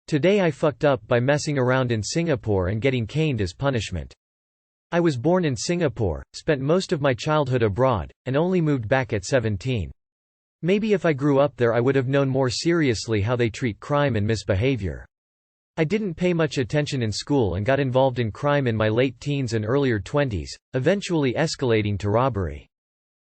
Today I fucked up by messing around in Singapore and getting caned as punishment. I was born in Singapore, spent most of my childhood abroad, and only moved back at 17. Maybe if I grew up there I would have known more seriously how they treat crime and misbehavior. I didn't pay much attention in school and got involved in crime in my late teens and earlier 20s, eventually escalating to robbery.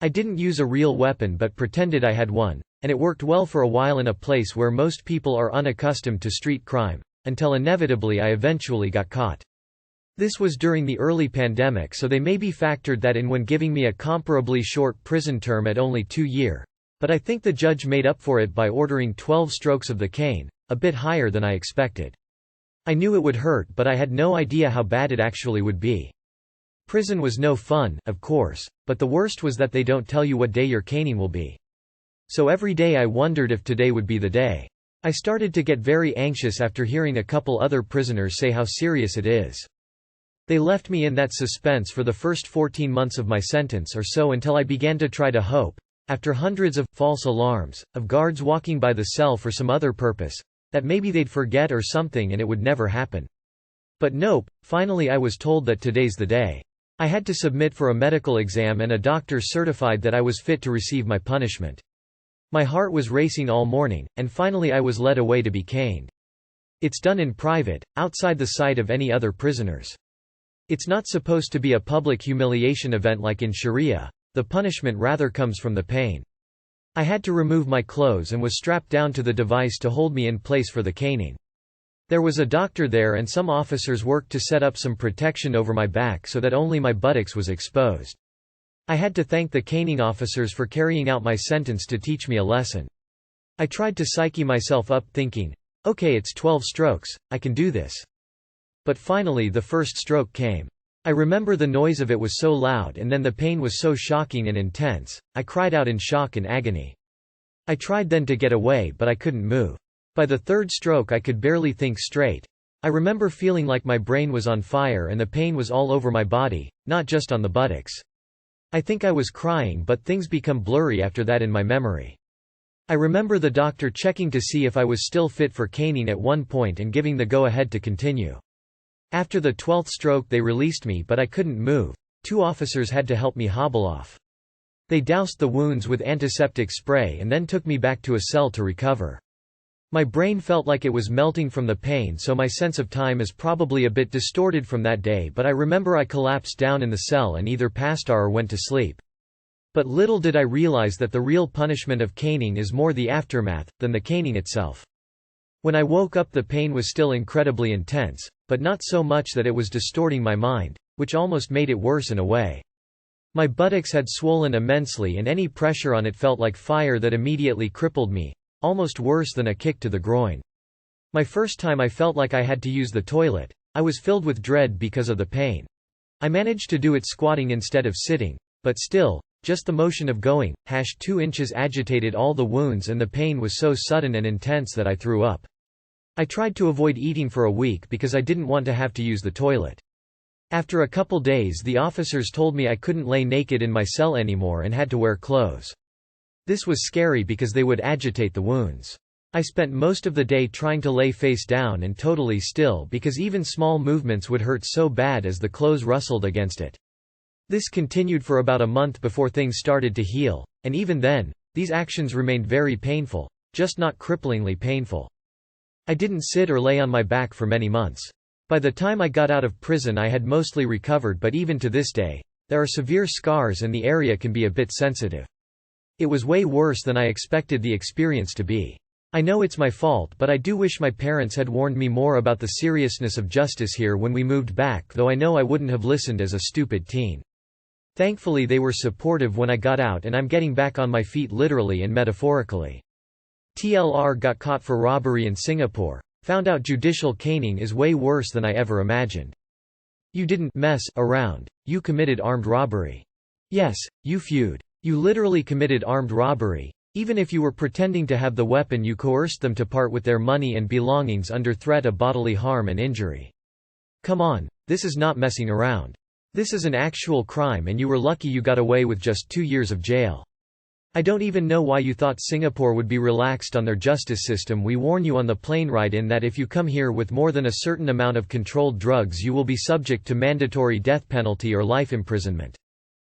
I didn't use a real weapon but pretended I had one, and it worked well for a while in a place where most people are unaccustomed to street crime, until inevitably I eventually got caught. This was during the early pandemic, so they maybe factored that in when giving me a comparably short prison term at only 2 years, but I think the judge made up for it by ordering 12 strokes of the cane, a bit higher than I expected. I knew it would hurt, but I had no idea how bad it actually would be. Prison was no fun, of course, but the worst was that they don't tell you what day your caning will be. So every day I wondered if today would be the day. I started to get very anxious after hearing a couple other prisoners say how serious it is. They left me in that suspense for the first 14 months of my sentence or so until I began to try to hope, after hundreds of false alarms, of guards walking by the cell for some other purpose, that maybe they'd forget or something and it would never happen. But nope, finally I was told that today's the day. I had to submit for a medical exam and a doctor certified that I was fit to receive my punishment. My heart was racing all morning, and finally I was led away to be caned. It's done in private, outside the sight of any other prisoners. It's not supposed to be a public humiliation event like in Sharia. The punishment rather comes from the pain. I had to remove my clothes and was strapped down to the device to hold me in place for the caning. There was a doctor there and some officers worked to set up some protection over my back so that only my buttocks was exposed. I had to thank the caning officers for carrying out my sentence to teach me a lesson. I tried to psyche myself up thinking, okay, it's 12 strokes, I can do this. But finally the first stroke came. I remember the noise of it was so loud and then the pain was so shocking and intense, I cried out in shock and agony. I tried then to get away but I couldn't move. By the third stroke I could barely think straight. I remember feeling like my brain was on fire and the pain was all over my body, not just on the buttocks. I think I was crying but things become blurry after that in my memory. I remember the doctor checking to see if I was still fit for caning at one point and giving the go-ahead to continue. After the 12th stroke they released me but I couldn't move. 2 officers had to help me hobble off. They doused the wounds with antiseptic spray and then took me back to a cell to recover. My brain felt like it was melting from the pain, so my sense of time is probably a bit distorted from that day, but I remember I collapsed down in the cell and either passed out or went to sleep. But little did I realize that the real punishment of caning is more the aftermath, than the caning itself. When I woke up the pain was still incredibly intense, but not so much that it was distorting my mind, which almost made it worse in a way. My buttocks had swollen immensely and any pressure on it felt like fire that immediately crippled me, almost worse than a kick to the groin. My first time I felt like I had to use the toilet. I was filled with dread because of the pain. I managed to do it squatting instead of sitting, but still, just the motion of going, 2 inches agitated all the wounds and the pain was so sudden and intense that I threw up. I tried to avoid eating for a week because I didn't want to have to use the toilet. After a couple days the officers told me I couldn't lay naked in my cell anymore and had to wear clothes. This was scary because they would agitate the wounds. I spent most of the day trying to lay face down and totally still because even small movements would hurt so bad as the clothes rustled against it. This continued for about a month before things started to heal, and even then, these actions remained very painful, just not cripplingly painful. I didn't sit or lay on my back for many months. By the time I got out of prison I had mostly recovered, but even to this day, there are severe scars and the area can be a bit sensitive. It was way worse than I expected the experience to be. I know it's my fault, but I do wish my parents had warned me more about the seriousness of justice here when we moved back, though I know I wouldn't have listened as a stupid teen. Thankfully they were supportive when I got out and I'm getting back on my feet literally and metaphorically. TLR got caught for robbery in Singapore. Found out judicial caning is way worse than I ever imagined. You didn't mess around. You committed armed robbery. Yes, you feud. You literally committed armed robbery. Even if you were pretending to have the weapon, you coerced them to part with their money and belongings under threat of bodily harm and injury. Come on, this is not messing around. This is an actual crime and you were lucky you got away with just 2 years of jail. I don't even know why you thought Singapore would be relaxed on their justice system. We warn you on the plane ride in that if you come here with more than a certain amount of controlled drugs you will be subject to mandatory death penalty or life imprisonment.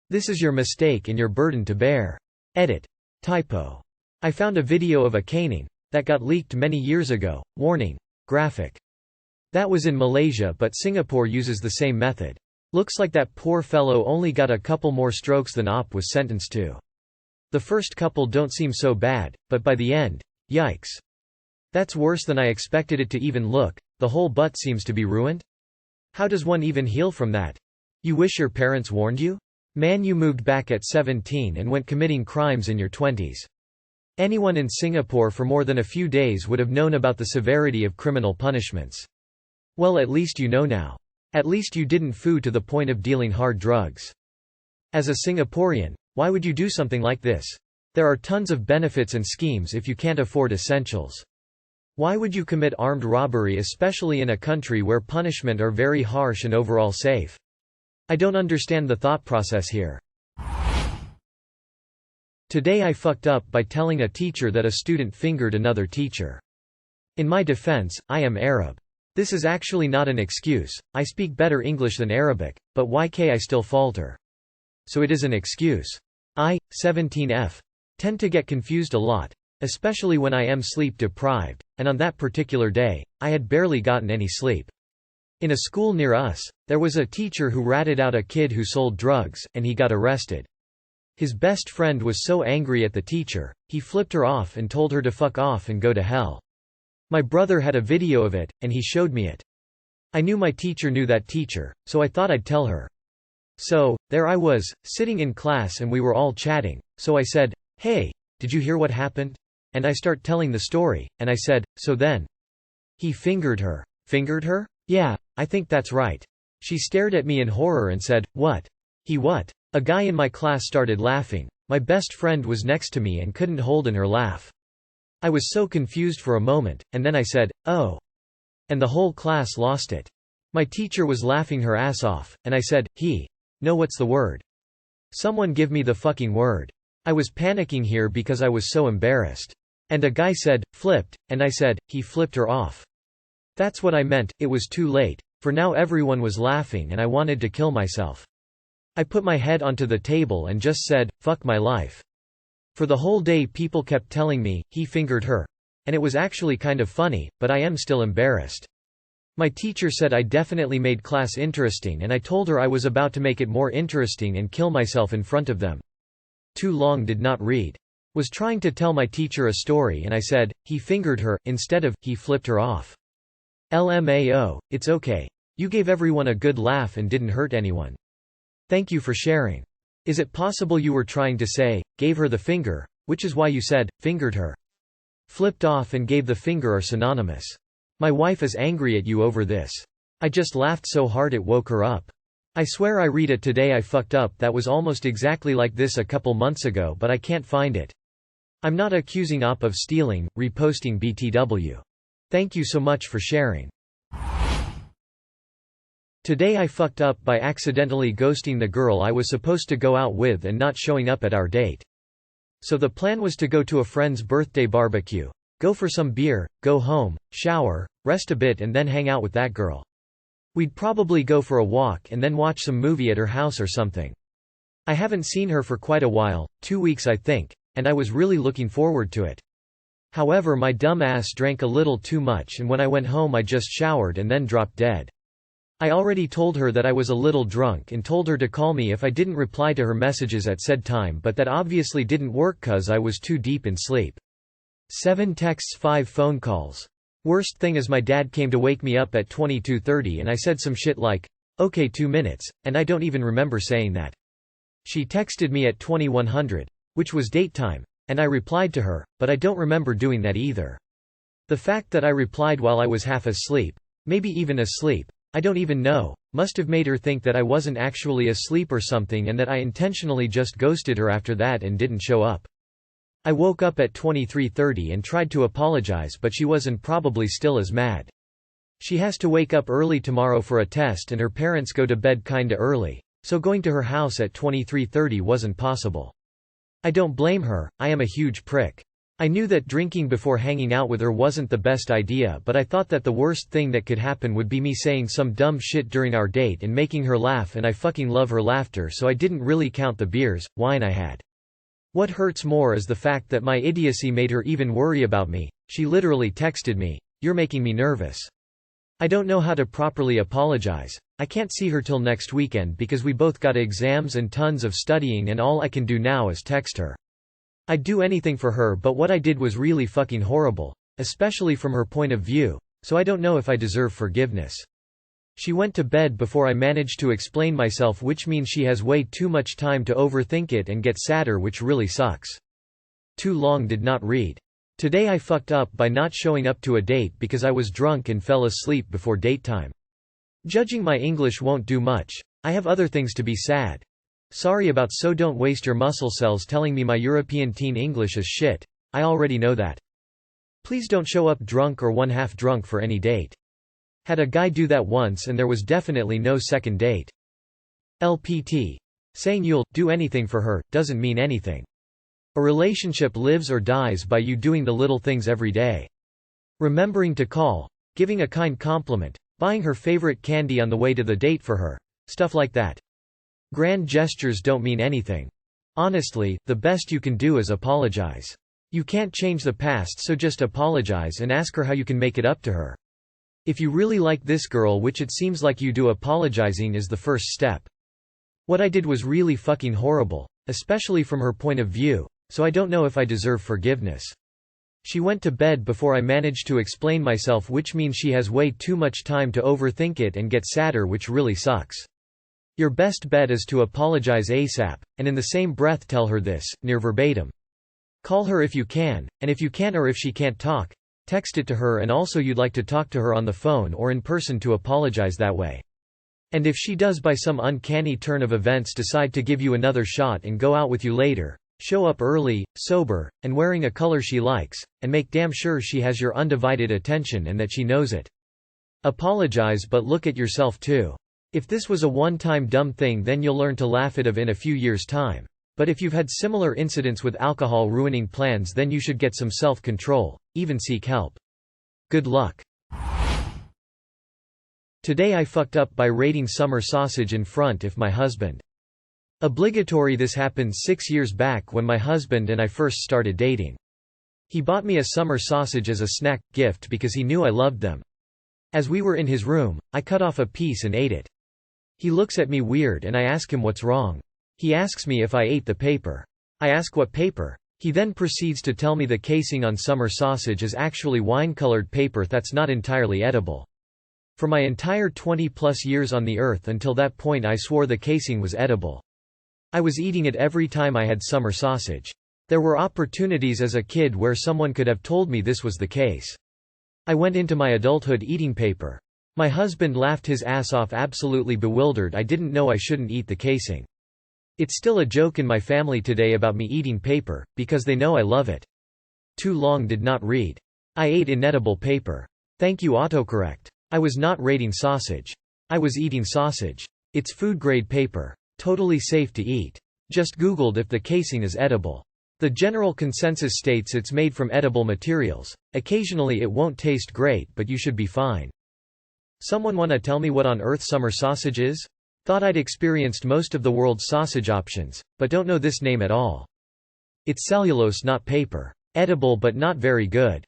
This is your mistake and your burden to bear. Edit. Typo. I found a video of a caning that got leaked many years ago. Warning. Graphic. That was in Malaysia, but Singapore uses the same method. Looks like that poor fellow only got a couple more strokes than Op was sentenced to. The first couple don't seem so bad, but by the end, yikes. That's worse than I expected it to even look. The whole butt seems to be ruined. How does one even heal from that? You wish your parents warned you? Man, you moved back at 17 and went committing crimes in your 20s. Anyone in Singapore for more than a few days would have known about the severity of criminal punishments. Well, at least you know now. At least you didn't foo to the point of dealing hard drugs. As a Singaporean, why would you do something like this? There are tons of benefits and schemes if you can't afford essentials. Why would you commit armed robbery, especially in a country where punishment are very harsh and overall safe? I don't understand the thought process here. Today I fucked up by telling a teacher that a student fingered another teacher. In my defense, I am Arab. This is actually not an excuse. I speak better English than Arabic, but I still falter. So it is an excuse. I, 17F, tend to get confused a lot, especially when I am sleep deprived, and on that particular day, I had barely gotten any sleep. In a school near us, there was a teacher who ratted out a kid who sold drugs, and he got arrested. His best friend was so angry at the teacher, he flipped her off and told her to fuck off and go to hell. My brother had a video of it, and he showed me it. I knew my teacher knew that teacher, so I thought I'd tell her. So, there I was, sitting in class and we were all chatting, so I said, "Hey, did you hear what happened?" And I start telling the story, and I said, "So then? He fingered her." Fingered her? Yeah, I think that's right. She stared at me in horror and said, "What? He what?" A guy in my class started laughing. My best friend was next to me and couldn't hold in her laugh. I was so confused for a moment, and then I said, "Oh." And the whole class lost it. My teacher was laughing her ass off, and I said, No, what's the word? Someone give me the fucking word. I was panicking here because I was so embarrassed. And a guy said, "Flipped," and I said, "He flipped her off." That's what I meant. It was too late. For now everyone was laughing and I wanted to kill myself. I put my head onto the table and just said, "Fuck my life." For the whole day people kept telling me, "He fingered her." And it was actually kind of funny, but I am still embarrassed. My teacher said I definitely made class interesting, and I told her I was about to make it more interesting and kill myself in front of them. Too long did not read. Was trying to tell my teacher a story and I said, "He fingered her," instead of, "He flipped her off." LMAO, it's okay. You gave everyone a good laugh and didn't hurt anyone. Thank you for sharing. Is it possible you were trying to say, "Gave her the finger," which is why you said, "Fingered her"? Flipped off and gave the finger are synonymous. My wife is angry at you over this. I just laughed so hard it woke her up. I swear I read it today. I fucked up. That was almost exactly like this a couple months ago, but I can't find it. I'm not accusing Op of stealing, reposting BTW. Thank you so much for sharing. Today I fucked up by accidentally ghosting the girl I was supposed to go out with and not showing up at our date. So the plan was to go to a friend's birthday barbecue. Go for some beer, go home, shower, rest a bit and then hang out with that girl. We'd probably go for a walk and then watch some movie at her house or something. I haven't seen her for quite a while, 2 weeks I think, and I was really looking forward to it. However, my dumb ass drank a little too much and when I went home I just showered and then dropped dead. I already told her that I was a little drunk and told her to call me if I didn't reply to her messages at said time, but that obviously didn't work cause I was too deep in sleep. 7 texts, 5 phone calls. Worst thing is my dad came to wake me up at 22:30 and I said some shit like, "Okay 2 minutes," and I don't even remember saying that. She texted me at 2100, which was date time, and I replied to her, but I don't remember doing that either. The fact that I replied while I was half asleep, maybe even asleep, I don't even know, must have made her think that I wasn't actually asleep or something and that I intentionally just ghosted her after that and didn't show up. I woke up at 23:30 and tried to apologize, but she wasn't probably still as mad. She has to wake up early tomorrow for a test and her parents go to bed kinda early, so going to her house at 23:30 wasn't possible. I don't blame her, I am a huge prick. I knew that drinking before hanging out with her wasn't the best idea, but I thought that the worst thing that could happen would be me saying some dumb shit during our date and making her laugh, and I fucking love her laughter, so I didn't really count the beers, wine I had. What hurts more is the fact that my idiocy made her even worry about me. She literally texted me, "You're making me nervous." I don't know how to properly apologize. I can't see her till next weekend because we both got exams and tons of studying, and all I can do now is text her. I'd do anything for her, but what I did was really fucking horrible, especially from her point of view, so I don't know if I deserve forgiveness. She went to bed before I managed to explain myself, which means she has way too much time to overthink it and get sadder, which really sucks. Too long did not read. Today I fucked up by not showing up to a date because I was drunk and fell asleep before date time. Judging my English won't do much. I have other things to be sad. Sorry about, so don't waste your muscle cells telling me my European teen English is shit. I already know that. Please don't show up drunk or one-half drunk for any date. Had a guy do that once and there was definitely no second date. LPT. Saying you'll do anything for her doesn't mean anything. A relationship lives or dies by you doing the little things every day. Remembering to call, giving a kind compliment, buying her favorite candy on the way to the date for her, stuff like that. Grand gestures don't mean anything. Honestly, the best you can do is apologize. You can't change the past, so just apologize and ask her how you can make it up to her. If you really like this girl, which it seems like you do, apologizing is the first step. What I did was really fucking horrible, especially from her point of view, so I don't know if I deserve forgiveness. She went to bed before I managed to explain myself, which means she has way too much time to overthink it and get sadder, which really sucks. Your best bet is to apologize ASAP, and in the same breath tell her this, near verbatim. Call her if you can, and if you can't or if she can't talk, text it to her, and also you'd like to talk to her on the phone or in person to apologize that way. And if she does by some uncanny turn of events decide to give you another shot and go out with you later, show up early, sober, and wearing a color she likes, and make damn sure she has your undivided attention and that she knows it. Apologize, but look at yourself too. If this was a one-time dumb thing, then you'll learn to laugh at it in a few years' time. But if you've had similar incidents with alcohol ruining plans, then you should get some self-control, even seek help. Good luck. Today I fucked up by raiding summer sausage in front of my husband. Obligatory. This happened 6 years back when my husband and I first started dating. He bought me a summer sausage as a snack gift because he knew I loved them. As we were in his room, I cut off a piece and ate it. He looks at me weird and I ask him what's wrong. He asks me if I ate the paper. I ask what paper. He then proceeds to tell me the casing on summer sausage is actually wine-colored paper that's not entirely edible. For my entire 20-plus years on the earth until that point, I swore the casing was edible. I was eating it every time I had summer sausage. There were opportunities as a kid where someone could have told me this was the case. I went into my adulthood eating paper. My husband laughed his ass off, absolutely bewildered. I didn't know I shouldn't eat the casing. It's still a joke in my family today about me eating paper, because they know I love it. Too long did not read. I ate inedible paper. Thank you autocorrect. I was not raiding sausage. I was eating sausage. It's food-grade paper. Totally safe to eat. Just Googled if the casing is edible. The general consensus states it's made from edible materials. Occasionally it won't taste great, but you should be fine. Someone wanna tell me what on earth summer sausage is? Thought I'd experienced most of the world's sausage options, but don't know this name at all. It's cellulose, not paper. Edible but not very good.